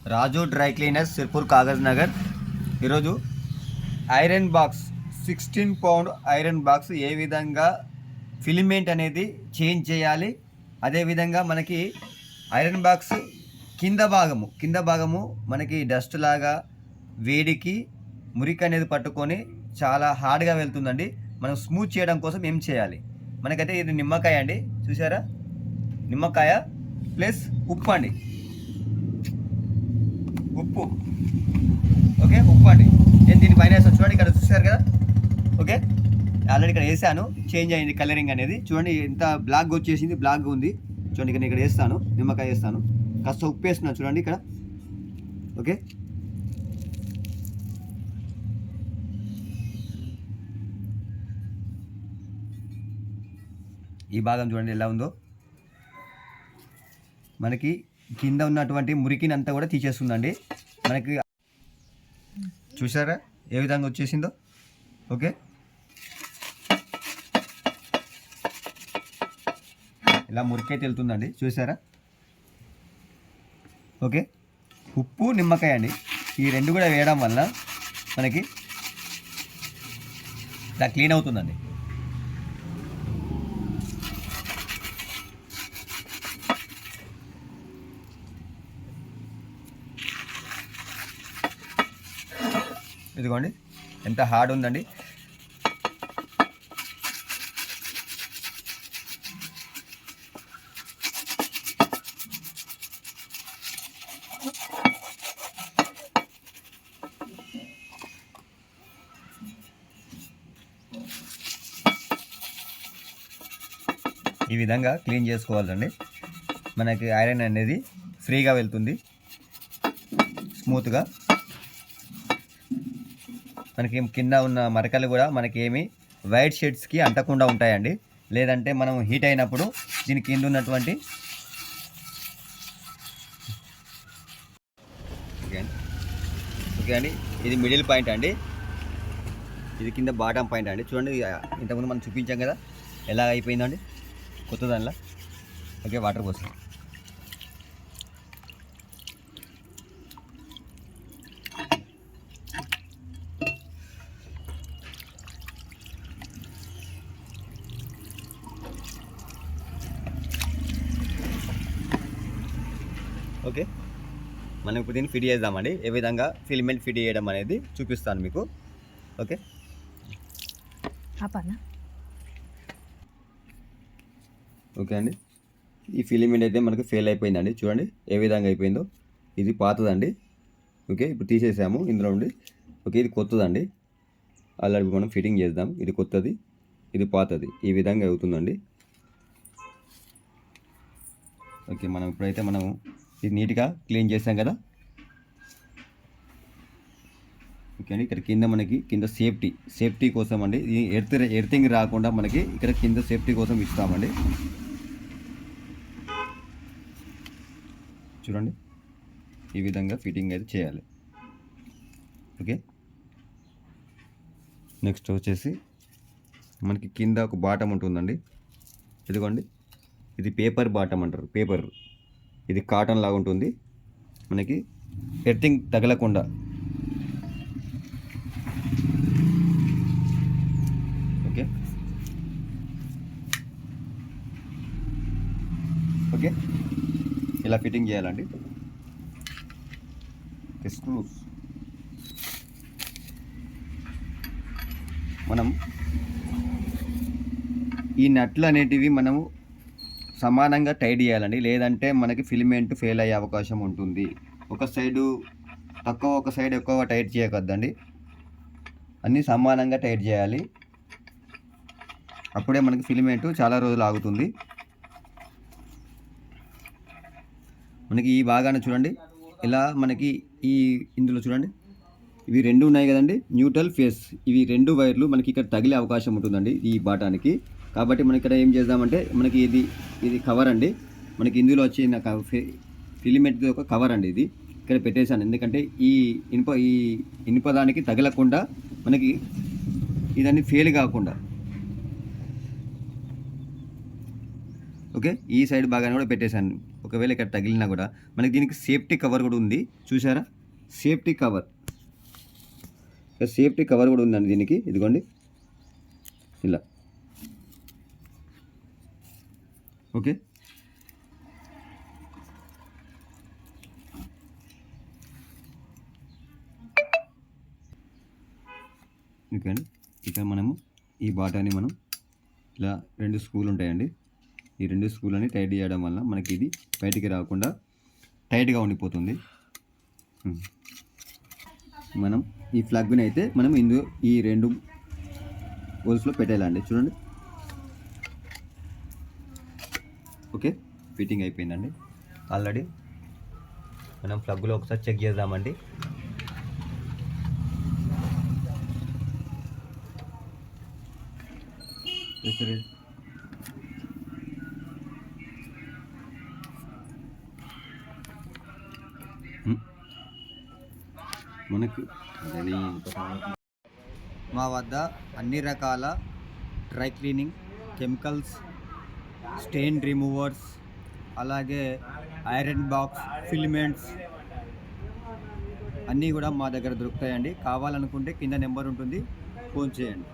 రాజు dry cleaners Sirpur Kagaz Nagar. ఈరోజు iron box 16 pound iron box ఏ విధంగా ఫిలిమెంట్ అనేది చేంజ్ చేయాలి, అదేవిధంగా మనకి ఐరన్ బాక్స్ కింద భాగము మనకి డస్ట్ లాగా వేడికి మురికి అనేది పట్టుకొని చాలా హార్డ్గా వెళ్తుందండి. మనం స్మూత్ చేయడం కోసం ఏం చేయాలి? మనకైతే ఇది నిమ్మకాయ అండి, చూసారా? నిమ్మకాయ ప్లస్ ఉప్పు అండి, ఉప్పు. ఓకే, ఉప్పు అండి. నేను దీని పైన వేసాను, చూడండి ఇక్కడ చూసారు కదా. ఓకే, ఆల్రెడీ ఇక్కడ వేసాను, చేంజ్ అయింది కలరింగ్ అనేది. చూడండి ఎంత బ్లాక్ వచ్చేసింది, బ్లాక్ ఉంది. చూడండి ఇక్కడ వేస్తాను, నిమ్మకాయ వేస్తాను, కాస్త ఉప్పు వేస్తున్నాను చూడండి ఇక్కడ. ఓకే, ఈ భాగం చూడండి ఎలా ఉందో. మనకి కింద ఉన్నటువంటి మురికిని అంతా కూడా తీసేస్తుందండి. మనకి చూసారా ఏ విధంగా వచ్చేసిందో. ఓకే, ఇలా మురికైతే వెళ్తుందండి, చూసారా? ఓకే, ఉప్పు నిమ్మకాయ అండి, ఈ రెండు కూడా వేయడం వల్ల మనకి ఇలా క్లీన్ అవుతుందండి. ఇదిగోండి ఎంత హార్డ్ ఉందండి. ఈ విధంగా క్లీన్ చేసుకోవాలండి. మనకి ఐరన్ అనేది ఫ్రీగా వెళ్తుంది, స్మూత్గా. మనకి కింద ఉన్న మరకలు కూడా మనకి ఏమి వైట్ షెడ్స్కి అంటకుండా ఉంటాయండి. లేదంటే మనం హీట్ అయినప్పుడు దీని కింద ఉన్నటువంటి ఓకే అండి, ఇది మిడిల్ పాయింట్ అండి, ఇది కింద బాటమ్ పాయింట్ అండి. చూడండి ఇంతకుముందు మనం చూపించాం కదా ఎలా అయిపోయిందండి కొత్త దానిలో. ఓకే, వాటర్ పోస్తాం. ఓకే, మనం ఇప్పుడు దీన్ని ఫిట్ చేద్దామండి. ఏ విధంగా ఫిలిమెంట్ ఫిట్ చేయడం అనేది చూపిస్తాను మీకు. ఓకే, ఓకే అండి, ఈ ఫిలిమెంట్ అయితే మనకు ఫెయిల్ అయిపోయిందండి. చూడండి ఏ విధంగా అయిపోయిందో. ఇది పాతదండి. ఓకే, ఇప్పుడు తీసేసాము ఇందులో ఉండి. ఓకే, ఇది కొత్తదండి, ఆల్రెడీ మనం ఫిట్టింగ్ చేద్దాం. ఇది కొత్తది, ఇది పాతది, ఈ విధంగా అవుతుందండి. ఓకే, మనం ఇప్పుడైతే మనం ఇది నీట్గా క్లీన్ చేసాం కదా. ఓకే అండి, ఇక్కడ కింద మనకి కింద సేఫ్టీ కోసం అండి, ఇది ఎర్తింగ్ రాకుండా మనకి ఇక్కడ కింద సేఫ్టీ కోసం ఇస్తామండి. చూడండి ఈ విధంగా ఫిట్టింగ్ అయితే చేయాలి. ఓకే, నెక్స్ట్ వచ్చేసి మనకి కింద ఒక బాటమ్ ఉంటుందండి. ఇదిగోండి, ఇది పేపర్ బాటమ్ అంటారు, పేపర్. ఇది కాటన్ లాగా ఉంటుంది, మనకి ఎర్తింగ్ తగలకుండా. ఓకే, ఓకే, ఇలా ఫిట్టింగ్ చేయాలండి. స్క్రూస్ మనం ఈ నట్లు అనేటివి మనము సమానంగా టైట్ చేయాలండి, లేదంటే మనకి ఫిలిమెంట్ ఫెయిల్ అయ్యే అవకాశం ఉంటుంది. ఒక సైడు తక్కువ, ఒక సైడ్ ఎక్కువ టైట్ చేయకద్దండి, అన్నీ సమానంగా టైట్ చేయాలి. అప్పుడే మనకి ఫిలిమెంట్ చాలా రోజులు ఆగుతుంది. మనకి ఈ భాగాన్ని చూడండి, ఇలా మనకి ఇందులో చూడండి ఇవి రెండు ఉన్నాయి కదండి, న్యూట్రల్ ఫేస్. ఇవి రెండు వైర్లు మనకి ఇక్కడ తగిలే అవకాశం ఉంటుందండి ఈ బాటానికి. కాబట్టి మనం ఇక్కడ ఏం చేద్దామంటే మనకి ఇది కవర్ అండి, మనకి ఇందులో వచ్చిన ఫిలిమెంట్ ఒక కవర్ అండి, ఇది ఇక్కడ పెట్టేశాను. ఎందుకంటే ఈ ఇనుప దానికి తగలకుండా మనకి ఇదన్నీ ఫెయిల్ కాకుండా. ఓకే, ఈ సైడ్ భాగాన్ని కూడా పెట్టేశాను. ఒకవేళ ఇక్కడ తగిలినా కూడా మనకి దీనికి సేఫ్టీ కవర్ కూడా ఉంది, చూసారా? సేఫ్టీ కవర్ కూడా ఉందండి దీనికి. ఇదిగోండి ఇలా. ఓకే, ఓకే అండి. ఇక మనము ఈ బాటాని మనం ఇలా 2 స్క్రూలు ఉంటాయండి. ఈ 2 స్క్రూలని టైట్ చేయడం వల్ల మనకి ఇది బయటికి రాకుండా టైట్గా ఉండిపోతుంది. మనం ఈ ప్లగ్ని అయితే మనం ఈ 2 హోల్స్లో పెట్టేయాలండి. చూడండి. ఓకే, ఫిట్టింగ్ అయిపోయిందండి ఆల్రెడీ. మనం ప్లగ్లో ఒకసారి చెక్ చేద్దామండి. మనకి మా వద్ద అన్ని రకాల dry cleaning chemicals, stain removers, అలాగే ఐరన్ బాక్స్ ఫిలిమెంట్స్ అన్నీ కూడా మా దగ్గర దొరుకుతాయండి. కావాలనుకుంటే కింద నెంబర్ ఉంటుంది, ఫోన్ చేయండి.